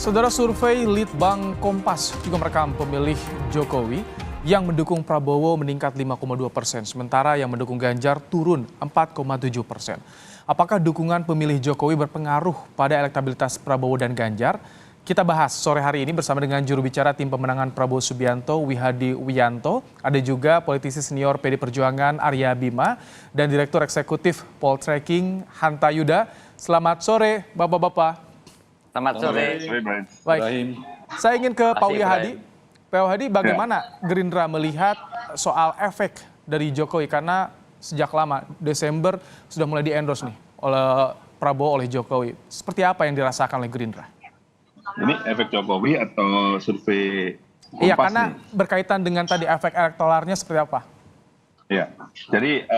Saudara, survei Litbang Kompas juga merekam pemilih Jokowi yang mendukung Prabowo meningkat 5,2%, sementara yang mendukung Ganjar turun 4,7%. Apakah dukungan pemilih Jokowi berpengaruh pada elektabilitas Prabowo dan Ganjar? Kita bahas sore hari ini bersama dengan juru bicara tim pemenangan Prabowo Subianto, Wihadi Wiyanto. Ada juga politisi senior PD Perjuangan Arya Bima dan Direktur Eksekutif Poltreking Hanta Yuda. Selamat sore, Bapak-Bapak. Selamat sore. Baik, saya ingin ke Pak Wihadi. Pak Wihadi, bagaimana Gerindra melihat soal efek dari Jokowi? Karena sejak lama, Desember sudah mulai di-endorse nih oleh Prabowo, oleh Jokowi. Seperti apa yang dirasakan oleh Gerindra? Ini efek Jokowi atau survei Kompas? Iya, karena berkaitan dengan tadi efek elektoralnya seperti apa? Ya, jadi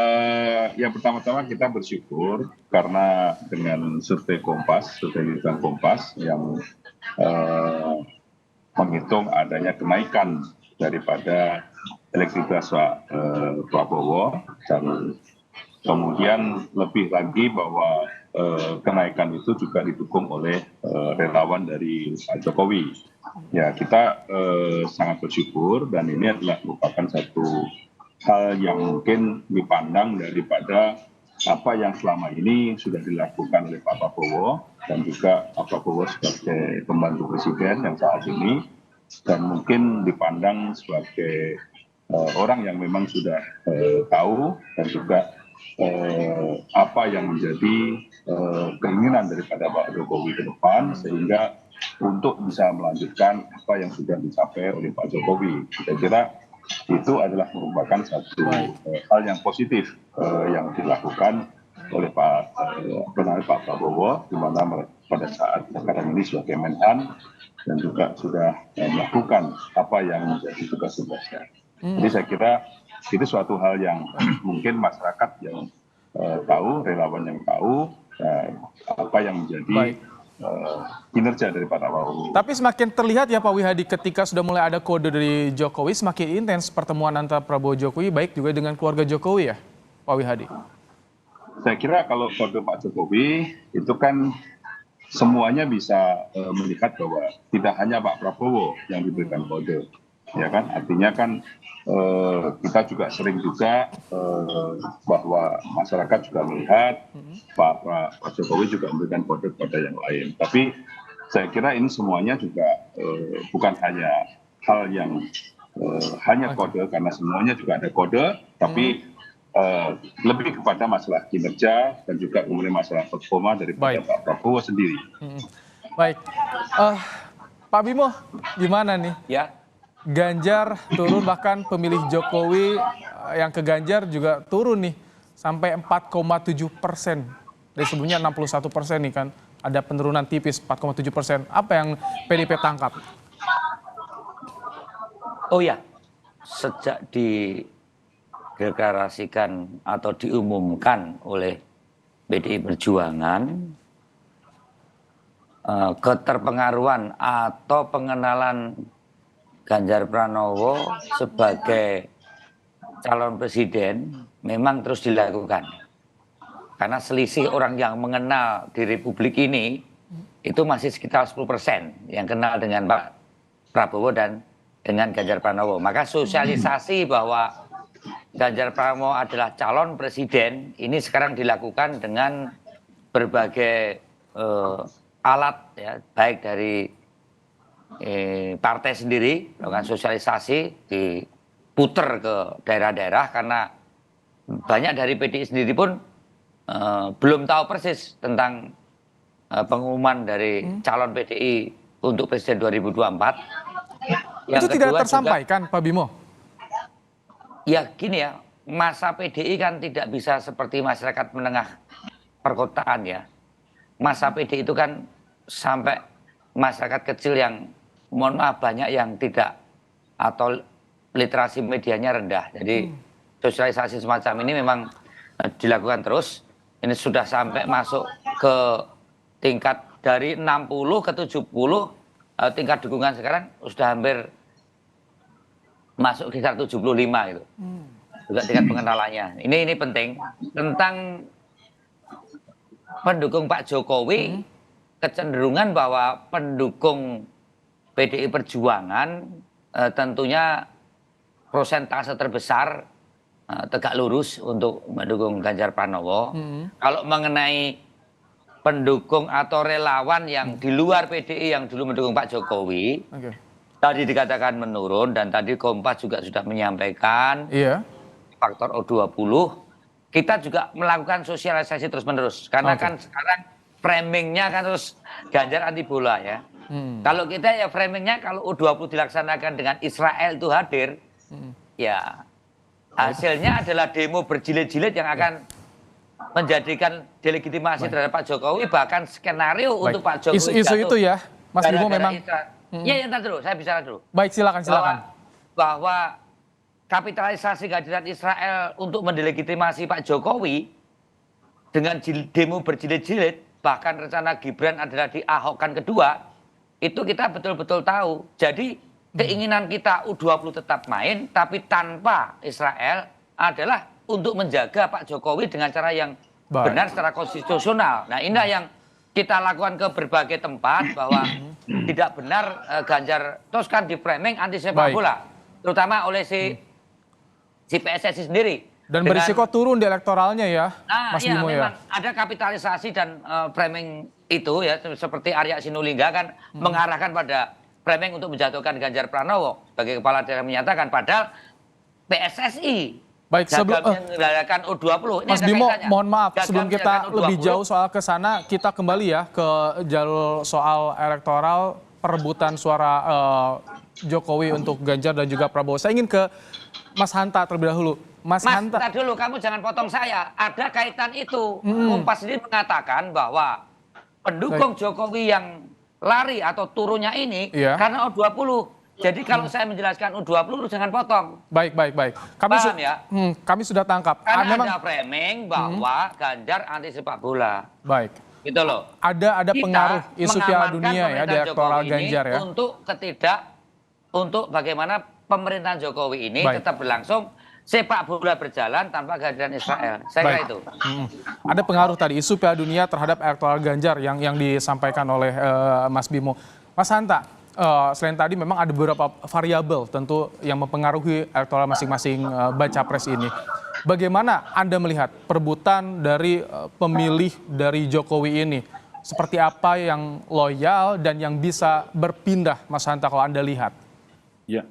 yang pertama-tama kita bersyukur karena dengan survei Kompas, survei Litbang Kompas yang menghitung adanya kenaikan daripada elektabilitas Prabowo, dan kemudian lebih lagi bahwa kenaikan itu juga didukung oleh relawan dari Pak Jokowi. Ya, kita sangat bersyukur dan ini adalah merupakan satu hal yang mungkin dipandang daripada apa yang selama ini sudah dilakukan oleh Pak Prabowo dan juga Pak Prabowo sebagai pembantu presiden yang saat ini, dan mungkin dipandang sebagai orang yang memang sudah tahu dan juga apa yang menjadi keinginan daripada Pak Jokowi ke depan, sehingga untuk bisa melanjutkan apa yang sudah dicapai oleh Pak Jokowi. Saya kira itu adalah merupakan satu hal yang positif yang dilakukan oleh Pak Prabowo, di mana pada saat sekarang ini sebagai Menhan dan juga sudah melakukan apa yang menjadi tugas-tugasnya. Jadi saya kira itu suatu hal yang mungkin masyarakat yang tahu, relawan yang tahu apa yang menjadi kinerja dari Pak Prabowo. Tapi semakin terlihat ya Pak Wihadi, ketika sudah mulai ada kode dari Jokowi, semakin intens pertemuan antara Prabowo Jokowi, baik juga dengan keluarga Jokowi ya, Pak Wihadi? Saya kira kalau kode Pak Jokowi itu kan semuanya bisa melihat bahwa tidak hanya Pak Prabowo yang diberikan kode, ya kan? Artinya kan kita juga sering juga bahwa masyarakat juga melihat Pak Jokowi juga memberikan kode-kode yang lain. Tapi saya kira ini semuanya juga bukan hanya hal yang hanya kode, karena semuanya juga ada kode, tapi lebih kepada masalah kinerja dan juga kemudian masalah performa daripada Pak Prabowo sendiri. Baik, Pak Bimo, gimana nih? Ya. Ganjar turun, bahkan pemilih Jokowi yang ke Ganjar juga turun nih sampai 4,7%. Dari sebelumnya 61% nih kan, ada penurunan tipis 4,7%. Apa yang PDIP tangkap? Oh ya, sejak dideklarasikan atau diumumkan oleh PDI Perjuangan, keterpengaruhan atau pengenalan Ganjar Pranowo sebagai calon presiden memang terus dilakukan. Karena selisih orang yang mengenal di Republik ini itu masih sekitar 10% yang kenal dengan Pak Prabowo dan dengan Ganjar Pranowo. Maka sosialisasi bahwa Ganjar Pranowo adalah calon presiden ini sekarang dilakukan dengan berbagai alat, ya, baik dari partai sendiri, melakukan sosialisasi, diputer ke daerah-daerah, karena banyak dari PDI sendiri pun belum tahu persis tentang pengumuman dari calon PDI untuk presiden 2024. Itu tidak tersampaikan, Pak Bimo? Ya gini ya, masa PDI kan tidak bisa seperti masyarakat menengah perkotaan ya. Masa PDI itu kan sampai masyarakat kecil yang, mohon maaf, banyak yang tidak atau literasi medianya rendah. Jadi sosialisasi semacam ini memang dilakukan terus. Ini sudah sampai masuk ke tingkat dari 60 ke 70, tingkat dukungan sekarang sudah hampir masuk kisar 75 itu. Juga tingkat pengenalannya. Ini penting. Tentang pendukung Pak Jokowi, kecenderungan bahwa pendukung PDI Perjuangan tentunya persentase terbesar tegak lurus untuk mendukung Ganjar Pranowo. Kalau mengenai pendukung atau relawan yang di luar PDI yang dulu mendukung Pak Jokowi, tadi dikatakan menurun, dan tadi Kompas juga sudah menyampaikan faktor O20. Kita juga melakukan sosialisasi terus-menerus, karena kan sekarang framingnya kan terus Ganjar anti bola ya. Kalau kita ya framingnya kalau U20 dilaksanakan dengan Israel itu hadir, ya hasilnya adalah demo berjilid-jilid yang akan menjadikan delegitimasi terhadap Pak Jokowi, bahkan skenario untuk Pak Jokowi isu itu ya, Mas Bimo memang. Ya, ntar dulu, saya bicara dulu. Baik, silakan. Bahwa kapitalisasi kehadiran Israel untuk mendelegitimasi Pak Jokowi dengan demo berjilid-jilid, bahkan rencana Gibran adalah diahokkan kedua, itu kita betul-betul tahu. Jadi keinginan kita U20 tetap main, tapi tanpa Israel adalah untuk menjaga Pak Jokowi dengan cara yang benar secara konstitusional. Nah, inilah yang kita lakukan ke berbagai tempat, bahwa tidak benar Ganjar terus kan di framing anti sepak bola, terutama oleh si PSSI sendiri. Dan berisiko turun di elektoralnya ya, Mas Bimo ya. Memang ada kapitalisasi dan framing itu ya, seperti Arya Sinulinga kan mengarahkan pada framing untuk menjatuhkan Ganjar Pranowo sebagai kepala daerah, menyatakan padahal PSSI sebelum mengendalikan U20. Mas Bimo, mohon maaf sebelum kita lebih jauh soal ke sana, kita kembali ya ke jalur soal elektoral, perebutan suara Jokowi untuk Ganjar dan juga Prabowo. Saya ingin ke Mas Hanta terlebih dahulu. Mas Hanta dulu, kamu jangan potong saya. Ada kaitan itu. Kompas sendiri mengatakan bahwa pendukung Jokowi yang lari atau turunnya ini karena U20. Jadi kalau saya menjelaskan U20, jangan potong. Baik. Kami sudah tangkap. Karena ada framing bahwa Ganjar anti sepak bola. Baik. Gitu loh. Ada pengaruh isu Piala Dunia ya di elektoral Ganjar ya. Untuk bagaimana pemerintahan Jokowi ini tetap berlangsung, sepak bola berjalan tanpa kehadiran Israel. Saya kira itu. Ada pengaruh tadi isu Piala Dunia terhadap elektoral Ganjar yang disampaikan oleh Mas Bimo. Mas Hanta, selain tadi memang ada beberapa variabel tentu yang mempengaruhi elektoral masing-masing baca pres ini. Bagaimana Anda melihat perebutan dari pemilih dari Jokowi ini? Seperti apa yang loyal dan yang bisa berpindah, Mas Hanta, kalau Anda lihat? Ya,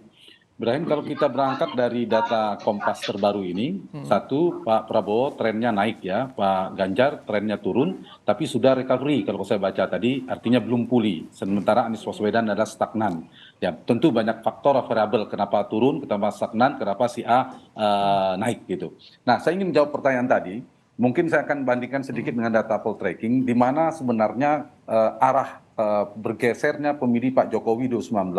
Ibrahim, kalau kita berangkat dari data Kompas terbaru ini, satu, Pak Prabowo trennya naik ya, Pak Ganjar trennya turun, tapi sudah recovery kalau saya baca tadi, artinya belum pulih. Sementara Anies Baswedan adalah stagnan. Ya, tentu banyak faktor variabel kenapa turun, kenapa stagnan, kenapa si A naik gitu. Nah, saya ingin menjawab pertanyaan tadi. Mungkin saya akan bandingkan sedikit dengan data poll tracking, di mana sebenarnya arah bergesernya pemilih Pak Jokowi 2019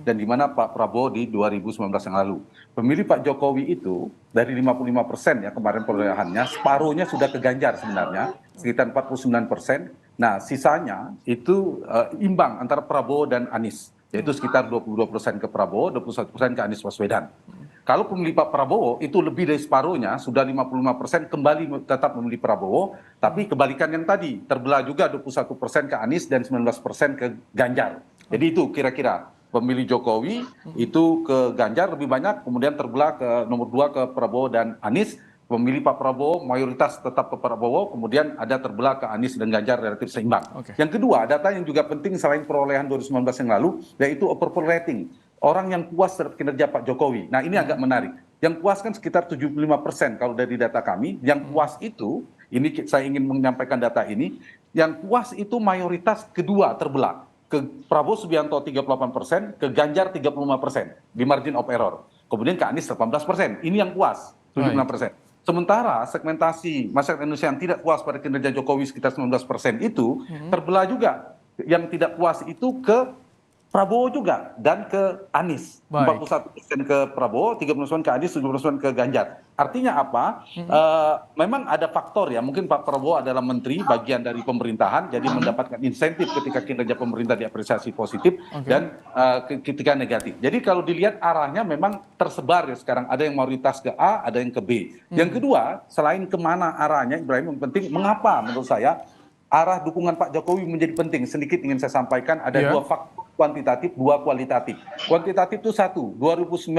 dan di mana Pak Prabowo di 2019 yang lalu. Pemilih Pak Jokowi itu dari 55% ya kemarin perolehannya, separuhnya sudah ke Ganjar sebenarnya, sekitar 49%. Nah, sisanya itu imbang antara Prabowo dan Anies, yaitu sekitar 22% ke Prabowo, 21% ke Anies Baswedan. Kalau pemilih Pak Prabowo itu lebih dari separuhnya, sudah 55% kembali tetap memilih Prabowo, tapi kebalikan yang tadi, terbelah juga 21% ke Anies dan 19% ke Ganjar. Jadi itu kira-kira pemilih Jokowi itu ke Ganjar lebih banyak, kemudian terbelah ke nomor 2 ke Prabowo dan Anies. Pemilih Pak Prabowo mayoritas tetap ke Prabowo, kemudian ada terbelah ke Anies dan Ganjar relatif seimbang. Yang kedua, data yang juga penting selain perolehan 2019 yang lalu, yaitu approval rating. Orang yang puas terhadap kinerja Pak Jokowi. Nah, ini agak menarik. Yang puas kan sekitar 75% kalau dari data kami. Yang puas itu, ini saya ingin menyampaikan data ini, yang puas itu mayoritas kedua terbelah. Ke Prabowo Subianto 38%, ke Ganjar 35% di margin of error. Kemudian ke Anies 18%. Ini yang puas, 76%. Sementara segmentasi masyarakat Indonesia yang tidak puas pada kinerja Jokowi sekitar 19% itu terbelah juga. Yang tidak puas itu ke Prabowo juga dan ke Anies. 41% ke Prabowo, 30% ke Anies, 70% ke Ganjar. Artinya apa? Memang ada faktor ya, mungkin Pak Prabowo adalah menteri bagian dari pemerintahan, jadi mendapatkan insentif ketika kinerja pemerintah diapresiasi positif dan ketika negatif. Jadi kalau dilihat arahnya memang tersebar ya sekarang, ada yang mayoritas ke A, ada yang ke B. Yang kedua, selain kemana arahnya, Ibrahim, yang penting mengapa menurut saya arah dukungan Pak Jokowi menjadi penting. Sedikit ingin saya sampaikan, ada dua faktor kuantitatif, dua kualitatif. Kuantitatif itu satu, 2019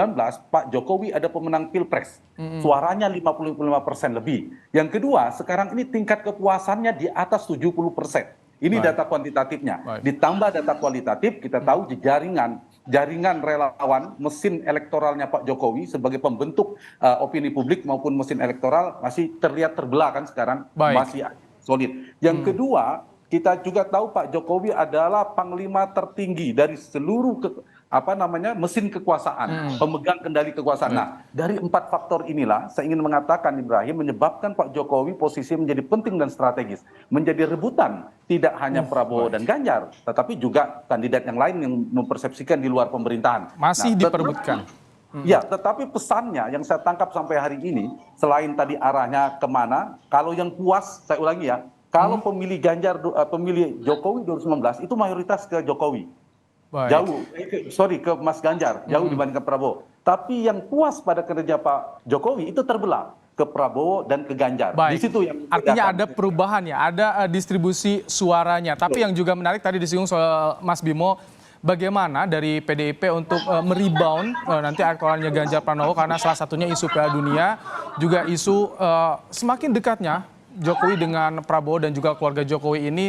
Pak Jokowi ada pemenang Pilpres, suaranya 55% lebih. Yang kedua, sekarang ini tingkat kepuasannya di atas 70%. Ini data kuantitatifnya. Ditambah data kualitatif, kita tahu jaringan relawan mesin elektoralnya Pak Jokowi sebagai pembentuk opini publik maupun mesin elektoral masih terlihat terbelah kan sekarang, masih solid. Yang kedua, kita juga tahu Pak Jokowi adalah panglima tertinggi dari seluruh mesin kekuasaan, pemegang kendali kekuasaan. Nah, dari 4 faktor inilah saya ingin mengatakan, Ibrahim, menyebabkan Pak Jokowi posisi menjadi penting dan strategis, menjadi rebutan tidak hanya Prabowo dan Ganjar, tetapi juga kandidat yang lain yang mempersepsikan di luar pemerintahan. Masih diperebutkan. Ya, tetapi pesannya yang saya tangkap sampai hari ini, selain tadi arahnya kemana, kalau yang puas, saya ulangi ya, kalau pemilih pemilih Jokowi 2019 itu mayoritas ke Jokowi. Jauh, ke Mas Ganjar, jauh dibandingkan Prabowo. Tapi yang puas pada kinerja Pak Jokowi itu terbelah ke Prabowo dan ke Ganjar. Di situ yang artinya ada perubahan ya, ada distribusi suaranya. Tapi yang juga menarik tadi disinggung soal Mas Bimo, bagaimana dari PDIP untuk merebound nanti elektoralnya Ganjar Pranowo, karena salah satunya isu Piala Dunia, juga isu semakin dekatnya Jokowi dengan Prabowo dan juga keluarga Jokowi ini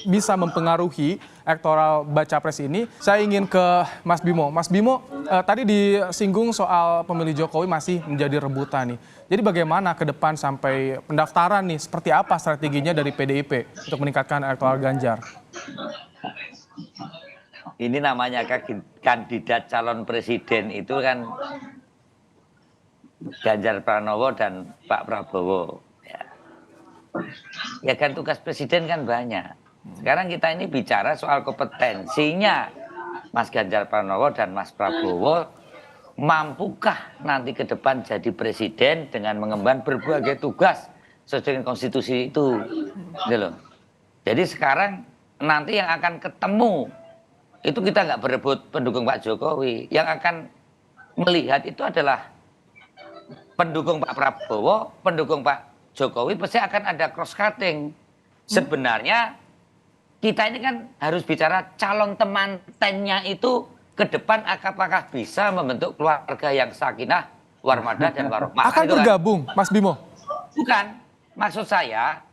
bisa mempengaruhi elektoral baca pres ini. Saya ingin ke Mas Bimo. Mas Bimo, tadi disinggung soal pemilih Jokowi masih menjadi rebutan nih. Jadi bagaimana ke depan sampai pendaftaran nih, seperti apa strateginya dari PDIP untuk meningkatkan elektoral Ganjar? Ini namanya kandidat calon presiden itu kan Ganjar Pranowo dan Pak Prabowo. Ya kan tugas presiden kan banyak. Sekarang kita ini bicara soal kompetensinya Mas Ganjar Pranowo dan Mas Prabowo, mampukah nanti ke depan jadi presiden dengan mengemban berbagai tugas sesuai dengan konstitusi itu. Gitu loh. Jadi sekarang nanti yang akan ketemu itu kita nggak berebut pendukung Pak Jokowi, yang akan melihat itu adalah pendukung Pak Prabowo, pendukung Pak Jokowi, pasti akan ada cross cutting. Sebenarnya kita ini kan harus bicara calon temantennya itu ke depan apakah bisa membentuk keluarga yang sakinah, warmadah dan warohmah. Akan bergabung, Mas Bimo? Bukan, maksud saya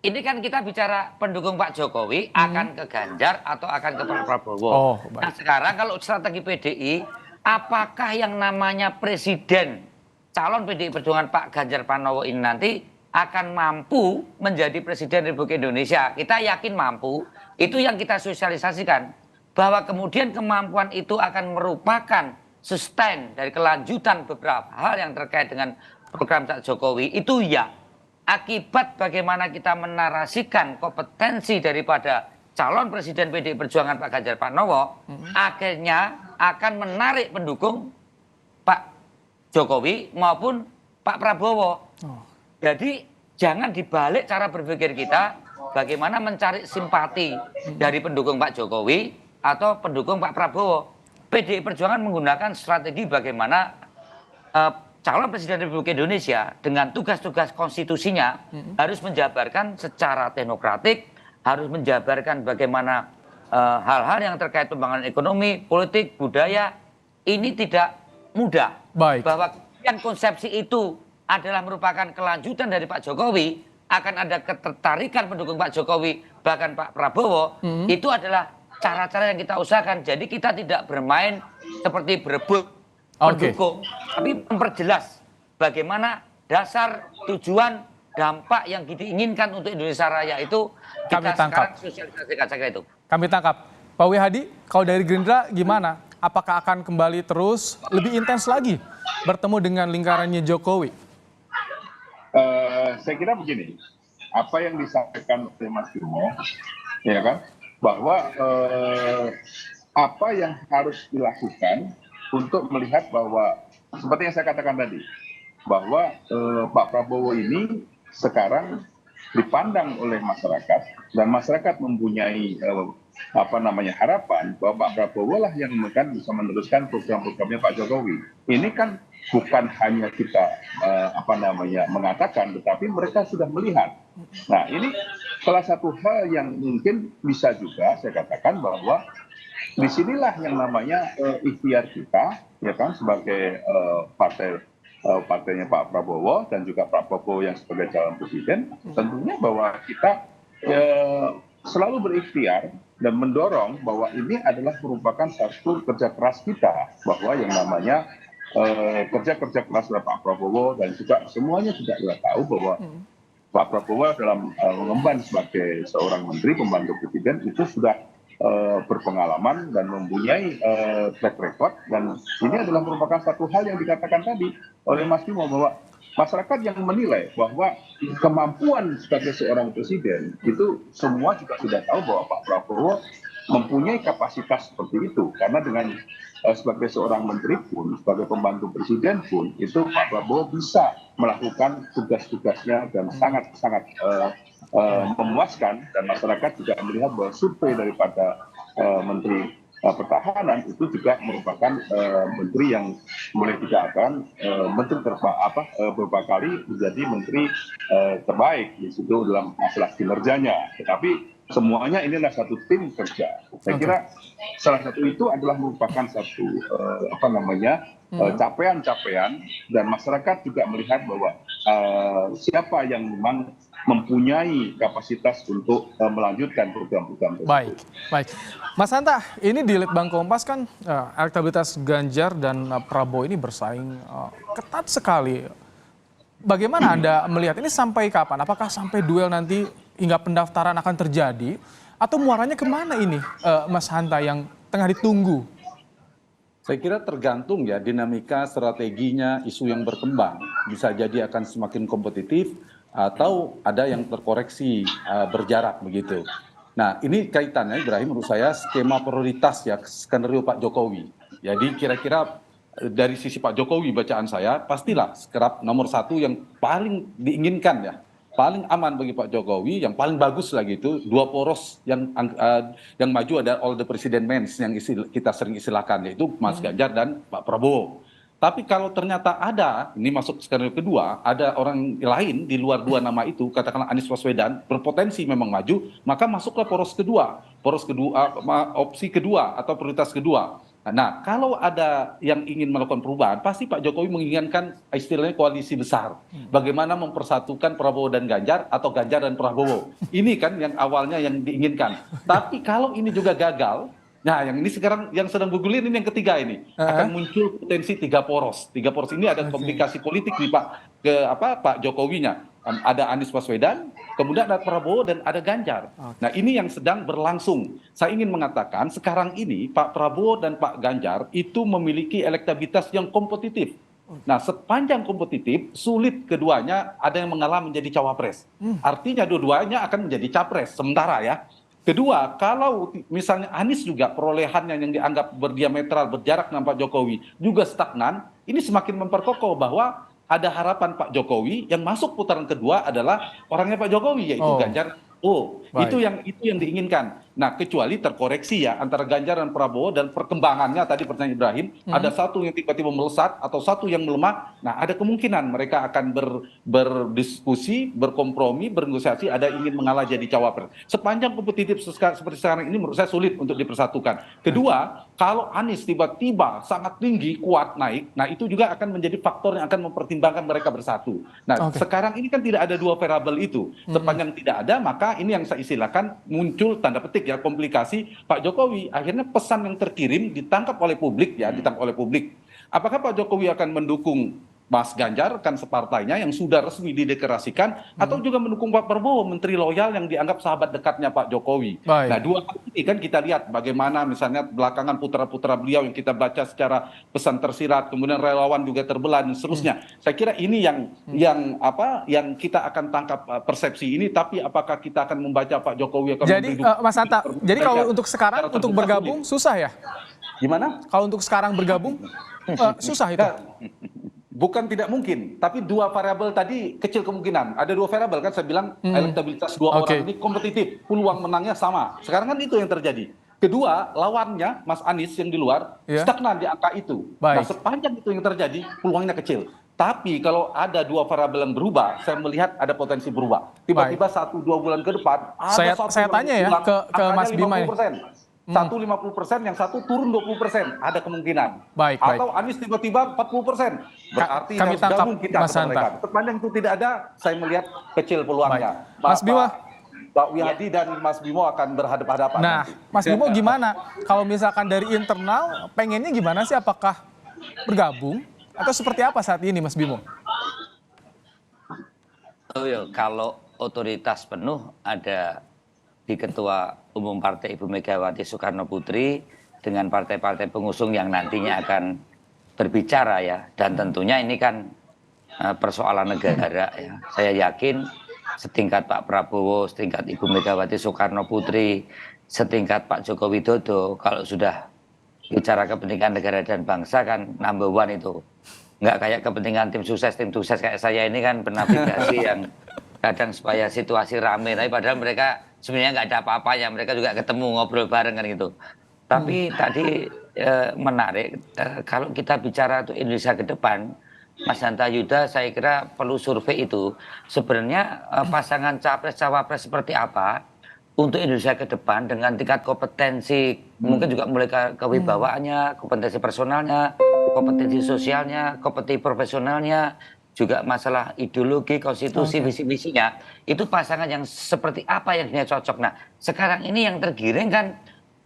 ini kan kita bicara pendukung Pak Jokowi akan ke Ganjar atau akan ke Pak Prabowo. Nah sekarang kalau strategi PDI, apakah yang namanya presiden calon PDI Perjuangan Pak Ganjar Pranowo ini nanti akan mampu menjadi presiden Republik Indonesia? Kita yakin mampu. Itu yang kita sosialisasikan, bahwa kemudian kemampuan itu akan merupakan sustain dari kelanjutan beberapa hal yang terkait dengan program Pak Jokowi. Itu ya akibat bagaimana kita menarasikan kompetensi daripada calon presiden PDI Perjuangan Pak Ganjar Pranowo, akhirnya akan menarik pendukung Pak Jokowi maupun Pak Prabowo. Jadi jangan dibalik cara berpikir kita, bagaimana mencari simpati dari pendukung Pak Jokowi atau pendukung Pak Prabowo. PDI Perjuangan menggunakan strategi bagaimana calon presiden Republik Indonesia dengan tugas-tugas konstitusinya harus menjabarkan secara teknokratik, harus menjabarkan bagaimana hal-hal yang terkait pembangunan ekonomi, politik, budaya. Ini tidak mudah. Bahwa yang konsepsi itu adalah merupakan kelanjutan dari Pak Jokowi, akan ada ketertarikan pendukung Pak Jokowi bahkan Pak Prabowo, itu adalah cara-cara yang kita usahakan. Jadi kita tidak bermain seperti berebut pendukung, tapi memperjelas bagaimana dasar, tujuan, dampak yang diinginkan untuk Indonesia Raya itu kita sekarang sosialisasikan saja itu. Kami tangkap. Pak Wihadi, kalau dari Gerindra gimana? Apakah akan kembali terus lebih intens lagi bertemu dengan lingkarannya Jokowi? Saya kira begini, apa yang disampaikan oleh Mas Bimo, ya kan, bahwa apa yang harus dilakukan untuk melihat bahwa seperti yang saya katakan tadi, bahwa Pak Prabowo ini sekarang dipandang oleh masyarakat dan masyarakat mempunyai harapan bahwa Pak Prabowo lah yang akan bisa meneruskan program-programnya Pak Jokowi. Ini kan bukan hanya kita mengatakan, tetapi mereka sudah melihat. Nah, ini salah satu hal yang mungkin bisa juga saya katakan bahwa disinilah yang namanya ikhtiar kita, ya kan, sebagai partainya Pak Prabowo dan juga Pak Prabowo yang sebagai calon presiden, tentunya bahwa kita selalu berikhtiar dan mendorong bahwa ini adalah merupakan satu kerja keras kita, bahwa yang namanya kerja keras dari Pak Prabowo dan juga semuanya juga tahu bahwa Pak Prabowo dalam mengemban sebagai seorang menteri pembantu presiden itu sudah berpengalaman dan mempunyai track record, dan ini adalah merupakan satu hal yang dikatakan tadi oleh Mas Bimo bahwa masyarakat yang menilai bahwa kemampuan sebagai seorang presiden itu semua juga sudah tahu bahwa Pak Prabowo mempunyai kapasitas seperti itu, karena dengan sebagai seorang menteri pun, sebagai pembantu presiden pun, itu Pak Prabowo bisa melakukan tugas-tugasnya dan sangat memuaskan, dan masyarakat juga melihat bahwa survei daripada Menteri Pertahanan itu juga merupakan menteri yang boleh dikatakan menteri beberapa kali menjadi menteri terbaik di situ dalam masalah kinerjanya. Tetapi semuanya ini adalah satu tim kerja. Saya kira salah satu itu adalah merupakan satu capaian-capaian, dan masyarakat juga melihat bahwa siapa yang memang mempunyai kapasitas untuk melanjutkan program-program tersebut. Baik. Mas Hanta, ini di Litbang Kompas kan elektabilitas Ganjar dan Prabowo ini bersaing ketat sekali. Bagaimana Anda melihat ini sampai kapan? Apakah sampai duel nanti hingga pendaftaran akan terjadi? Atau muaranya kemana ini, Mas Hanta, yang tengah ditunggu? Saya kira tergantung ya dinamika strateginya isu yang berkembang. Bisa jadi akan semakin kompetitif atau ada yang terkoreksi berjarak begitu. Nah, ini kaitannya Ibrahim menurut saya skema prioritas ya skenario Pak Jokowi. Jadi kira-kira dari sisi Pak Jokowi bacaan saya pastilah skerap nomor satu yang paling diinginkan ya, paling aman bagi Pak Jokowi, yang paling bagus lagi itu dua poros yang maju ada all the president men yang kita sering istilahkan, yaitu Mas Ganjar dan Pak Prabowo. Tapi kalau ternyata ada, ini masuk skenario kedua, ada orang lain di luar dua nama itu, katakanlah Anies Baswedan, berpotensi memang maju, maka masuklah poros kedua, opsi kedua atau prioritas kedua. Nah, kalau ada yang ingin melakukan perubahan, pasti Pak Jokowi menginginkan istilahnya koalisi besar. Bagaimana mempersatukan Prabowo dan Ganjar atau Ganjar dan Prabowo. Ini kan yang awalnya yang diinginkan. Tapi kalau ini juga gagal, nah yang ini sekarang yang sedang gugulin ini yang ketiga ini. Akan muncul potensi tiga poros. Tiga poros ini ada komplikasi politik nih Pak Jokowinya. Ada Anies Baswedan, kemudian ada Prabowo dan ada Ganjar. Nah ini yang sedang berlangsung. Saya ingin mengatakan sekarang ini Pak Prabowo dan Pak Ganjar itu memiliki elektabilitas yang kompetitif. Nah sepanjang kompetitif sulit keduanya ada yang mengalah menjadi cawapres. Artinya dua-duanya akan menjadi capres sementara ya. Kedua, kalau misalnya Anies juga perolehannya yang dianggap berdiametral berjarak dengan Pak Jokowi juga stagnan, ini semakin memperkokoh bahwa ada harapan Pak Jokowi yang masuk putaran kedua adalah orangnya Pak Jokowi, yaitu Ganjar. Itu yang diinginkan. Nah, kecuali terkoreksi ya antara Ganjar dan Prabowo, dan perkembangannya tadi pertanyaan Ibrahim, ada satu yang tiba-tiba melesat atau satu yang melemah. Nah, ada kemungkinan mereka akan berdiskusi, berkompromi, bernegosiasi, ada ingin mengalah jadi cawapres. Sepanjang kompetitif seperti sekarang ini menurut saya sulit untuk dipersatukan. Kedua, kalau Anies tiba-tiba sangat tinggi, kuat naik, nah itu juga akan menjadi faktor yang akan mempertimbangkan mereka bersatu. Nah, sekarang ini kan tidak ada dua variabel itu. Sepanjang tidak ada, maka ini yang saya istilahkan muncul tanda petik ya komplikasi Pak Jokowi. Akhirnya pesan yang terkirim ditangkap oleh publik. Apakah Pak Jokowi akan mendukung Mas Ganjar kan separtainya yang sudah resmi dideklarasikan, atau juga mendukung Pak Prabowo, menteri loyal yang dianggap sahabat dekatnya Pak Jokowi. Nah, dua hal ini kan kita lihat bagaimana misalnya belakangan putra-putra beliau yang kita baca secara pesan tersirat, kemudian relawan juga terbelah dan seterusnya. Saya kira ini yang kita akan tangkap persepsi ini, tapi apakah kita akan membaca Pak Jokowi akan Mas Hanta, jadi kalau untuk sekarang untuk bergabung susah ya? Gimana? Kalau untuk sekarang bergabung susah itu? Bukan tidak mungkin, tapi dua variabel tadi kecil kemungkinan. Ada dua variabel kan saya bilang elektabilitas dua orang ini kompetitif, peluang menangnya sama. Sekarang kan itu yang terjadi. Kedua, lawannya Mas Anies yang di luar stagnan di angka itu. Nah, sepanjang itu yang terjadi, peluangnya kecil. Tapi kalau ada dua variabel yang berubah, saya melihat ada potensi berubah. Tiba-tiba 1-2 bulan ke depan, ada Saya tanya ya ke Mas Bima ini. 50%, 50%, yang satu turun 20%, ada kemungkinan. Baik. Atau Anies tiba-tiba 40%. Berarti Kami harus tangkap, gabung kita Mas kepada Hanta. mereka. Sepanjang itu tidak ada, saya melihat kecil peluangnya. Mas Bima. Pak Wihadi dan Mas Bimo akan berhadapan-hadapan. Nah, nanti. Mas Bimo gimana? Kalau misalkan dari internal, pengennya gimana sih? Apakah bergabung atau seperti apa saat ini, Mas Bimo? Oh ya, kalau otoritas penuh ada di Ketua Umum Partai Ibu Megawati Soekarno Putri dengan partai-partai pengusung yang nantinya akan berbicara ya. Dan tentunya ini kan persoalan negara ya. Saya yakin setingkat Pak Prabowo, setingkat Ibu Megawati Soekarno Putri, setingkat Pak Joko Widodo, kalau sudah bicara kepentingan negara dan bangsa kan number one itu. Nggak kayak kepentingan tim sukses kayak saya ini kan bernavigasi yang kadang supaya situasi rame, tapi padahal mereka sebenarnya nggak ada apa-apanya, mereka juga ketemu ngobrol bareng kan gitu. Tapi tadi menarik, kalau kita bicara untuk Indonesia ke depan, Mas Hanta Yuda, saya kira perlu survei itu. Sebenarnya pasangan capres-cawapres seperti apa untuk Indonesia ke depan dengan tingkat kompetensi, mungkin juga mulai kewibawaannya, kompetensi personalnya, kompetensi sosialnya, kompetensi profesionalnya, juga masalah ideologi, konstitusi, visi-misinya, itu pasangan yang seperti apa yang dia cocok. Nah, sekarang ini yang tergiring kan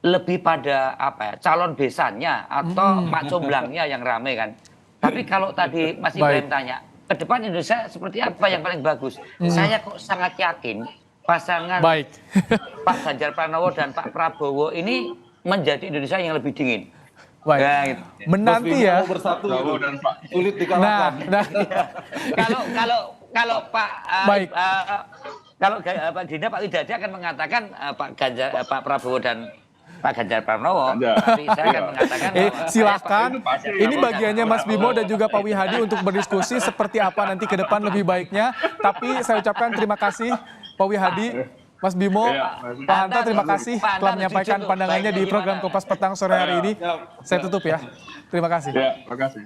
lebih pada apa ya, calon besannya atau mak comblangnya yang rame kan. Tapi kalau tadi Mas Ibrahim tanya, ke depan Indonesia seperti apa yang paling bagus? Saya kok sangat yakin pasangan Pak Ganjar Pranowo dan Pak Prabowo ini menjadi Indonesia yang lebih dingin. Baik. Nah, gitu. Menanti ya. Bersatu Prabowo dan Pak. sulit dikalahkan. Nah. Kalau Pak Baik. kalau Pak Dina, Pak Widadi akan mengatakan Pak Prabowo dan Pak Ganjar Pranowo, tapi saya akan mengatakan Silakan. pasti. Ini bagiannya Mas Bimo dan juga Pak Wihadi untuk berdiskusi seperti apa nanti ke depan lebih baiknya. Tapi saya ucapkan terima kasih Pak Wihadi, Mas Bimo, Pak Hanta, terima kasih telah menyampaikan pandangannya di program Kompas Petang sore hari ini. Saya tutup ya. Terima kasih. Ya, terima kasih.